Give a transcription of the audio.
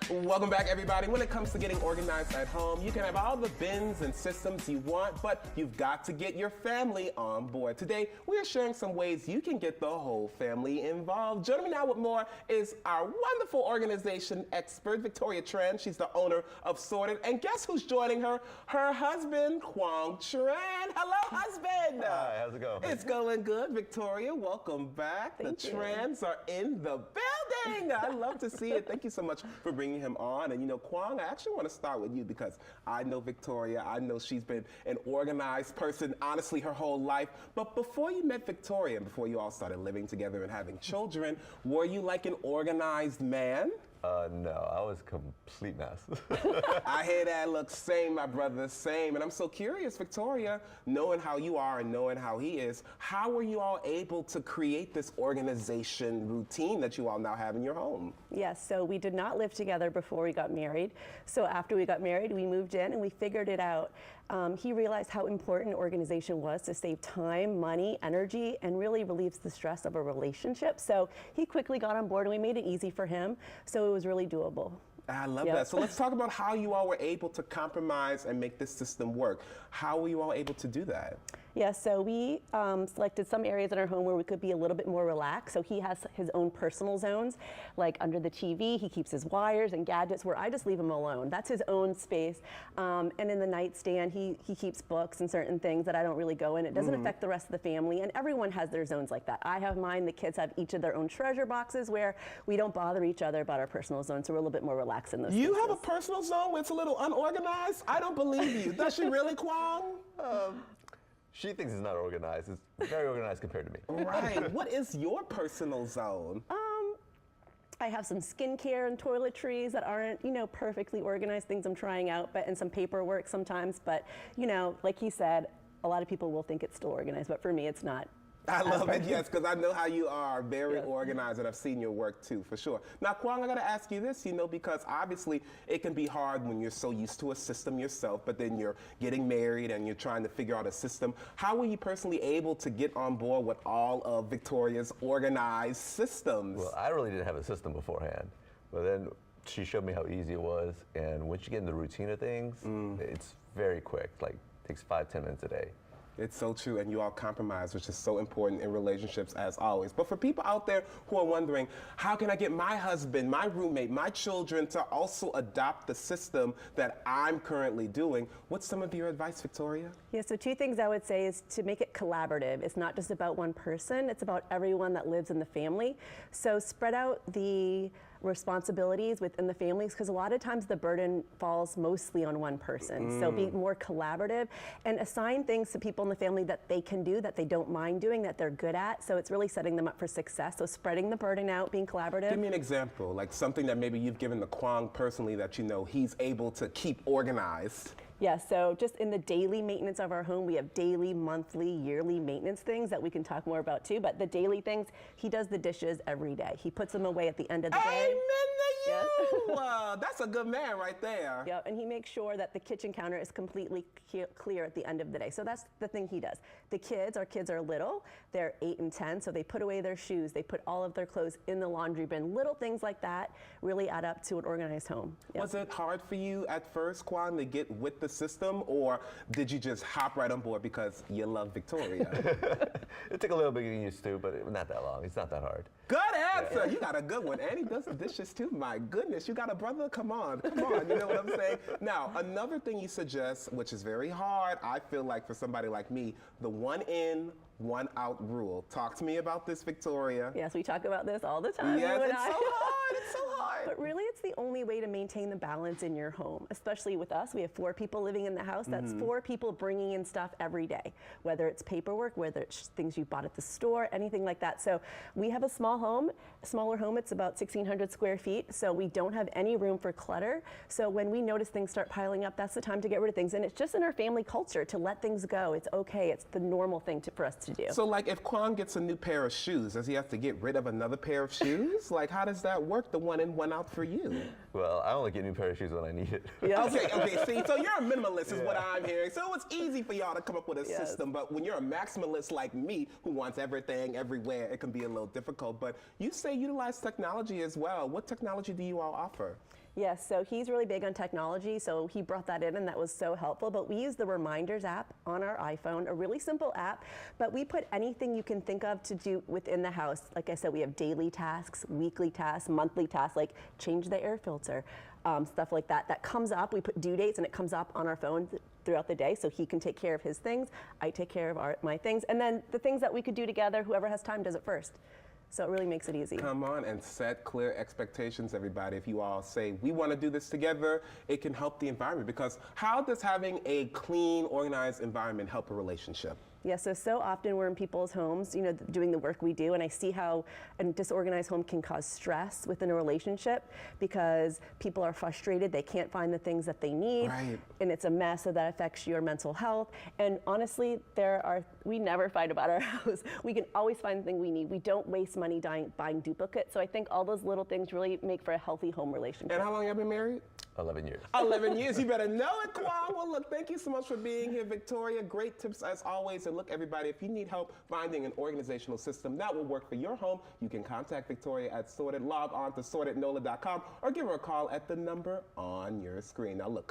Welcome back, everybody. When it comes to getting organized at home, you can have all the bins and systems you want, but you've got to get your family on board. Today, we are sharing some ways you can get the whole family involved. Joining me now with more is our wonderful organization expert, Victoria Tran. She's the owner of Sorted. And guess who's joining her? Her husband, Cuong Tran. Hello, husband. Hi, how's it going? It's going good, Victoria. Welcome back. Thank the you. Trans are in the building. I love to see it. Thank you so much for bringing him on. And you know, Cuong, I actually want to start with you because I know Victoria. I know she's been an organized person, honestly, her whole life. But before you met Victoria and before you all started living together and having children, were you like an organized man? No, I was a complete mess. I hear that. Look, same, my brother, same. And I'm so curious, Victoria, knowing how you are and knowing how he is, how were you all able to create this organization routine that you all now have in your home? Yes, so we did not live together before we got married. So after we got married, we moved in and we figured it out. He realized how important organization was to save time, money, energy, and really relieves the stress of a relationship. So he quickly got on board and we made it easy for him. So it was really doable. I love that. So let's talk about how you all were able to compromise and make this system work. How were you all able to do that? Yeah, so we selected some areas in our home where we could be a little bit more relaxed. So he has his own personal zones, like under the TV, he keeps his wires and gadgets where I just leave him alone. That's his own space. And in the nightstand, he keeps books and certain things that I don't really go in. It doesn't affect the rest of the family, and everyone has their zones like that. I have mine, the kids have each of their own treasure boxes where we don't bother each other about our personal zones, so we're a little bit more relaxed in those You spaces. have a personal zone where it's a little unorganized? I don't believe you. Does she really, Cuong? She thinks it's not organized. It's very organized compared to me. Right. What is your personal zone? I have some skincare and toiletries that aren't, you know, perfectly organized, things I'm trying out, and some paperwork sometimes. But, you know, like he said, a lot of people will think it's still organized, but for me, it's not. I love it, yes, because I know how you are, very organized, and I've seen your work too, for sure. Now, Cuong, I got to ask you this, you know, because obviously it can be hard when you're so used to a system yourself, but then you're getting married and you're trying to figure out a system. How were you personally able to get on board with all of Victoria's organized systems? Well, I really didn't have a system beforehand, but then she showed me how easy it was, and once you get in the routine of things, it's very quick, like takes 5-10 minutes a day. It's so true, and you all compromise, which is so important in relationships as always. But for people out there who are wondering, how can I get my husband, my roommate, my children to also adopt the system that I'm currently doing? What's some of your advice, Victoria? Yeah, so two things I would say is to make it collaborative. It's not just about one person, it's about everyone that lives in the family. So spread out the responsibilities within the families, because a lot of times the burden falls mostly on one person. So be more collaborative and assign things to people in the family that they can do, that they don't mind doing, that they're good at. So it's really setting them up for success. So spreading the burden out, being collaborative. Give me an example, like something that maybe you've given the Cuong personally that you know he's able to keep organized. Yeah, so just in the daily maintenance of our home, we have daily, monthly, yearly maintenance things that we can talk more about too. But the daily things, he does the dishes every day. He puts them away at the end of the day. Amen to you! Yes. That's a good man right there. Yep, and he makes sure that the kitchen counter is completely clear at the end of the day. So that's the thing he does. The kids, our kids are little, they're 8 and 10, so they put away their shoes, they put all of their clothes in the laundry bin. Little things like that really add up to an organized home. Yep. Was it hard for you at first, Cuong, to get with the system, or did you just hop right on board because you love Victoria? It took a little bit getting used to, but not that long. It's not that hard. Good answer. You got a good one. And he does the dishes too. My goodness, you got a brother? Come on, come on. You know what I'm saying? Now, another thing you suggest, which is very hard, I feel like for somebody like me, the one in, one out rule. Talk to me about this, Victoria. Yes, we talk about this all the time. Yes, you and it's I. so hard. It's so hard. But really, it's the only way to maintain the balance in your home, especially with us. We have 4 people living in the house. That's 4 people bringing in stuff every day, whether it's paperwork, whether it's things you bought at the store, anything like that. So we have a small home, smaller home. It's about 1,600 square feet. So we don't have any room for clutter. So when we notice things start piling up, that's the time to get rid of things. And it's just in our family culture to let things go. It's okay. It's the normal thing for us to do. So like if Cuong gets a new pair of shoes, does he have to get rid of another pair of shoes? Like how does that work, the one in, one out for you? Well, I only get a new pair of shoes when I need it. Yeah. Okay, see, so you're a minimalist is what I'm hearing. So it's easy for y'all to come up with a system, but when you're a maximalist like me, who wants everything everywhere, it can be a little difficult. But you say utilize technology as well. What technology do you all offer? Yes, so he's really big on technology, so he brought that in and that was so helpful. But we use the Reminders app on our iPhone, a really simple app, but we put anything you can think of to do within the house. Like I said, we have daily tasks, weekly tasks, monthly tasks, like change the air filter, stuff like that. That comes up, we put due dates and it comes up on our phone throughout the day, so he can take care of his things, I take care of my things, and then the things that we could do together, whoever has time does it first. So it really makes it easy. Come on and set clear expectations, everybody. If you all say, we want to do this together, it can help the environment, because how does having a clean, organized environment help a relationship? Yeah, so often we're in people's homes, you know, doing the work we do, and I see how a disorganized home can cause stress within a relationship because people are frustrated, they can't find the things that they need, right, and it's a mess, so that affects your mental health. And honestly, we never fight about our house. We can always find the thing we need. We don't waste money buying duplicates, so I think all those little things really make for a healthy home relationship. And how long have you been married? 11 years. 11 years, you better know it, Cuong. Well, look, thank you so much for being here, Victoria. Great tips as always. And look, everybody, if you need help finding an organizational system that will work for your home, you can contact Victoria at Sorted. Log on to sortednola.com or give her a call at the number on your screen. Now, look,